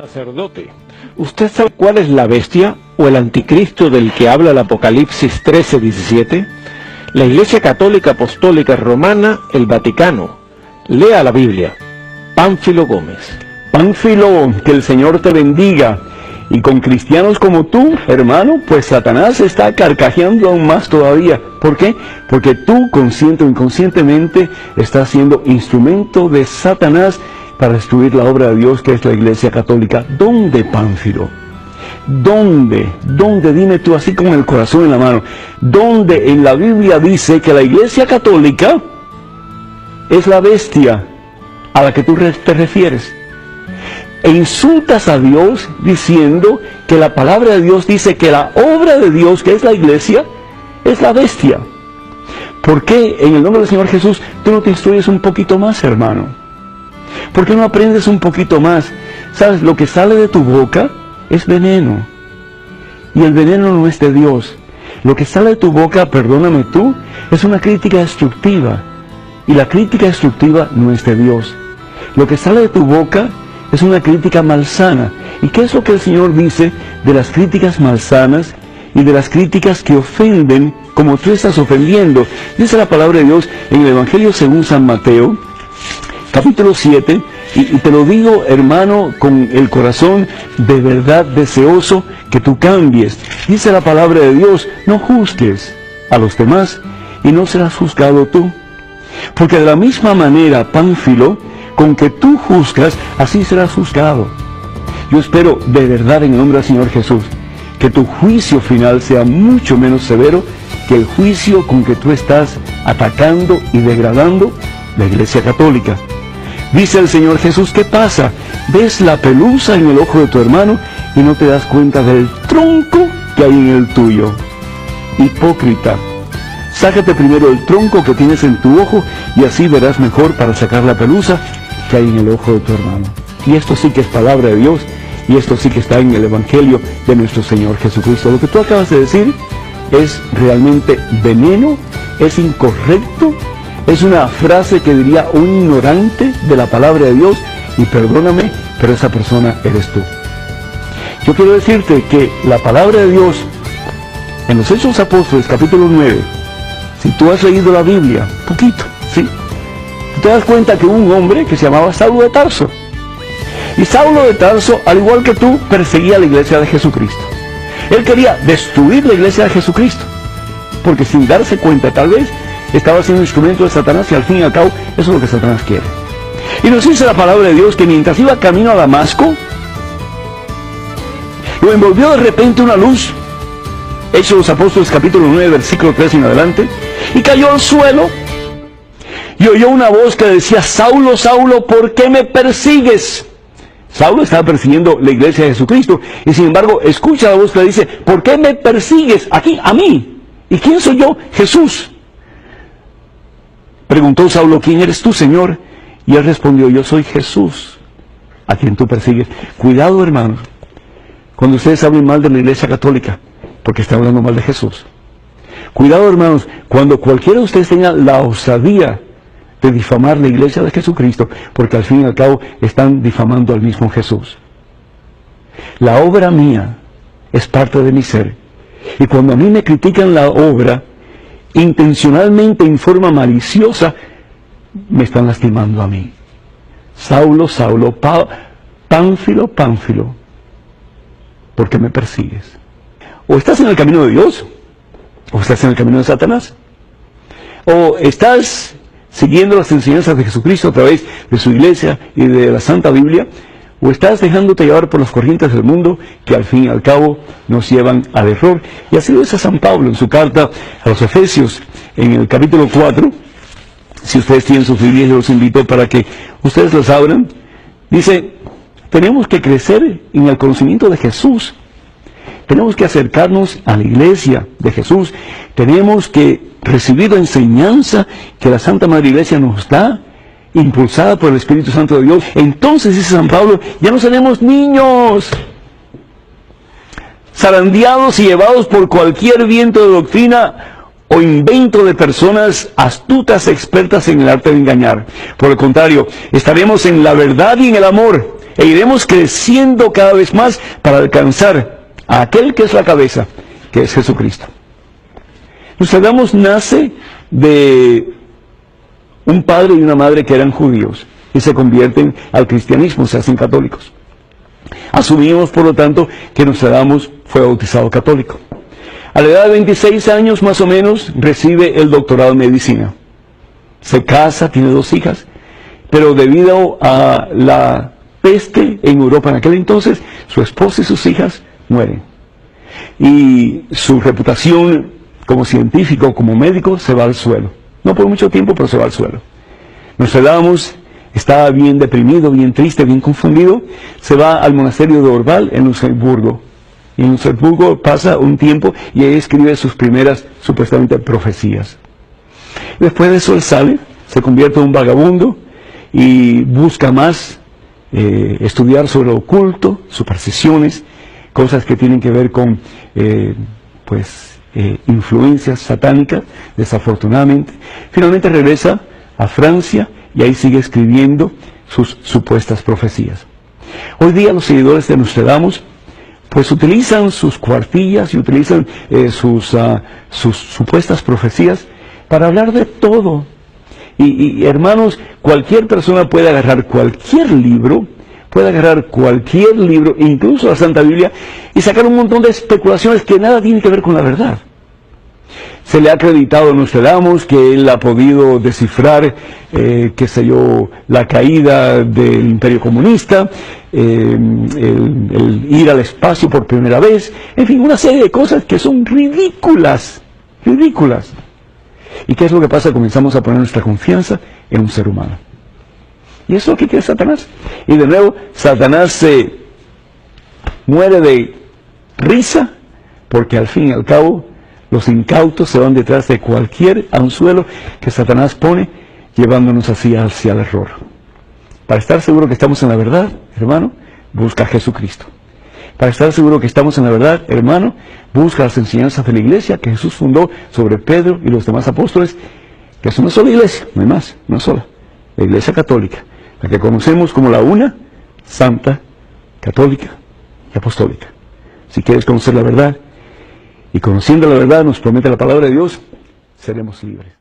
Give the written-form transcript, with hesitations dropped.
Sacerdote, ¿usted sabe cuál es la bestia o el anticristo del que habla el Apocalipsis 13:17? La Iglesia Católica Apostólica Romana, el Vaticano. Lea la Biblia. Pánfilo Gómez. Pánfilo, que el Señor te bendiga. Y con cristianos como tú, hermano, pues Satanás está carcajeando aún más todavía. ¿Por qué? Porque tú, consciente o inconscientemente, estás siendo instrumento de Satanás para destruir la obra de Dios, que es la Iglesia Católica. ¿Dónde, Pánfilo? ¿Dónde? Dime tú, así con el corazón en la mano. ¿Dónde en la Biblia dice que la Iglesia Católica es la bestia a la que tú te refieres? E insultas a Dios diciendo que la palabra de Dios dice que la obra de Dios, que es la Iglesia, es la bestia. ¿Por qué en el nombre del Señor Jesús tú no te instruyes un poquito más, hermano? ¿Por qué no aprendes un poquito más? ¿Sabes? Lo que sale de tu boca es veneno. Y el veneno no es de Dios. Lo que sale de tu boca, perdóname tú, es una crítica destructiva. Y la crítica destructiva no es de Dios. Lo que sale de tu boca es una crítica malsana. ¿Y qué es lo que el Señor dice de las críticas malsanas y de las críticas que ofenden como tú estás ofendiendo? Dice la palabra de Dios en el Evangelio según San Mateo, capítulo 7, y te lo digo, hermano, con el corazón de verdad deseoso que tú cambies. Dice la palabra de Dios, no juzgues a los demás y no serás juzgado tú. Porque de la misma manera, Pánfilo, con que tú juzgas, así serás juzgado. Yo espero de verdad en el nombre del Señor Jesús que tu juicio final sea mucho menos severo que el juicio con que tú estás atacando y degradando la Iglesia Católica. Dice el Señor Jesús, ¿qué pasa? ¿Ves la pelusa en el ojo de tu hermano y no te das cuenta del tronco que hay en el tuyo? Hipócrita, sácate primero el tronco que tienes en tu ojo y así verás mejor para sacar la pelusa que hay en el ojo de tu hermano. Y esto sí que es palabra de Dios, y esto sí que está en el Evangelio de nuestro Señor Jesucristo. Lo que tú acabas de decir es realmente veneno, es incorrecto, es una frase que diría un ignorante de la palabra de Dios, y perdóname, pero esa persona eres tú. Yo quiero decirte que la palabra de Dios, en los Hechos Apóstoles, capítulo 9, si tú has leído la Biblia, poquito, ¿sí? Te das cuenta que hubo un hombre que se llamaba Saulo de Tarso. Y Saulo de Tarso, al igual que tú, perseguía a la iglesia de Jesucristo. Él quería destruir la iglesia de Jesucristo, porque sin darse cuenta, tal vez, estaba siendo instrumento de Satanás, y al fin y al cabo, eso es lo que Satanás quiere. Y nos dice la palabra de Dios que mientras iba camino a Damasco, lo envolvió de repente una luz, Hechos de los Apóstoles, capítulo 9, versículo 3 en adelante, y cayó al suelo, y oyó una voz que decía, Saulo, Saulo, ¿por qué me persigues? Saulo estaba persiguiendo la iglesia de Jesucristo, y sin embargo, escucha la voz que le dice, ¿por qué me persigues? Aquí, a mí. ¿Y quién soy yo? Jesús. Preguntó Saulo, ¿quién eres tú, Señor? Y él respondió, yo soy Jesús, a quien tú persigues. Cuidado, hermanos, cuando ustedes hablen mal de la iglesia católica, porque está hablando mal de Jesús. Cuidado, hermanos, cuando cualquiera de ustedes tenga la osadía de difamar la iglesia de Jesucristo, porque al fin y al cabo están difamando al mismo Jesús. La obra mía es parte de mi ser. Y cuando a mí me critican la obra, intencionalmente, en forma maliciosa, me están lastimando a mí. Saulo, Saulo, Pánfilo, Pánfilo, ¿por qué me persigues? O estás en el camino de Dios, o estás en el camino de Satanás, o estás siguiendo las enseñanzas de Jesucristo a través de su iglesia y de la Santa Biblia, o estás dejándote llevar por las corrientes del mundo que al fin y al cabo nos llevan al error. Y así lo dice San Pablo en su carta a los Efesios, en el capítulo 4, si ustedes tienen sus Biblias, yo los invito para que ustedes las abran. Dice, tenemos que crecer en el conocimiento de Jesús. Tenemos que acercarnos a la iglesia de Jesús. Tenemos que recibir la enseñanza que la Santa Madre Iglesia nos da, impulsada por el Espíritu Santo de Dios. Entonces, dice San Pablo, ya no seremos niños, zarandeados y llevados por cualquier viento de doctrina o invento de personas astutas expertas en el arte de engañar. Por el contrario, estaremos en la verdad y en el amor, e iremos creciendo cada vez más para alcanzar a aquel que es la cabeza, que es Jesucristo. Nostradamus nace de un padre y una madre que eran judíos y se convierten al cristianismo, se hacen católicos. Asumimos, por lo tanto, que Nostradamus fue bautizado católico. A la edad de 26 años, más o menos, recibe el doctorado en medicina. Se casa, tiene 2 hijas, pero debido a la peste en Europa en aquel entonces, su esposa y sus hijas mueren. Y su reputación como científico, como médico, se va al suelo. No por mucho tiempo, pero se va al suelo. Nostradamus estaba bien deprimido, bien triste, bien confundido. Se va al monasterio de Orval en Luxemburgo. Y en Luxemburgo pasa un tiempo y ahí escribe sus primeras, supuestamente, profecías. Después de eso él sale, se convierte en un vagabundo y busca más estudiar sobre lo oculto, supersticiones, cosas que tienen que ver con influencias satánicas, desafortunadamente. Finalmente regresa a Francia y ahí sigue escribiendo sus supuestas profecías. Hoy día los seguidores de Nostradamus pues utilizan sus cuartillas y utilizan sus supuestas profecías para hablar de todo. Y hermanos, cualquier persona puede agarrar cualquier libro, incluso la Santa Biblia, y sacar un montón de especulaciones que nada tienen que ver con la verdad. Se le ha acreditado a Nostradamus que él ha podido descifrar, la caída del Imperio Comunista, el ir al espacio por primera vez, en fin, una serie de cosas que son ridículas. ¿Y qué es lo que pasa? Comenzamos a poner nuestra confianza en un ser humano. Y eso es lo que quiere Satanás. Y de nuevo, Satanás se muere de risa, porque al fin y al cabo, los incautos se van detrás de cualquier anzuelo que Satanás pone, llevándonos hacia el error. Para estar seguro que estamos en la verdad, hermano, busca a Jesucristo. Para estar seguro que estamos en la verdad, hermano, busca las enseñanzas de la iglesia que Jesús fundó sobre Pedro y los demás apóstoles, que es una sola iglesia, no hay más, una sola, la iglesia católica, la que conocemos como la una, santa, católica y apostólica. Si quieres conocer la verdad, y conociendo la verdad nos promete la palabra de Dios, seremos libres.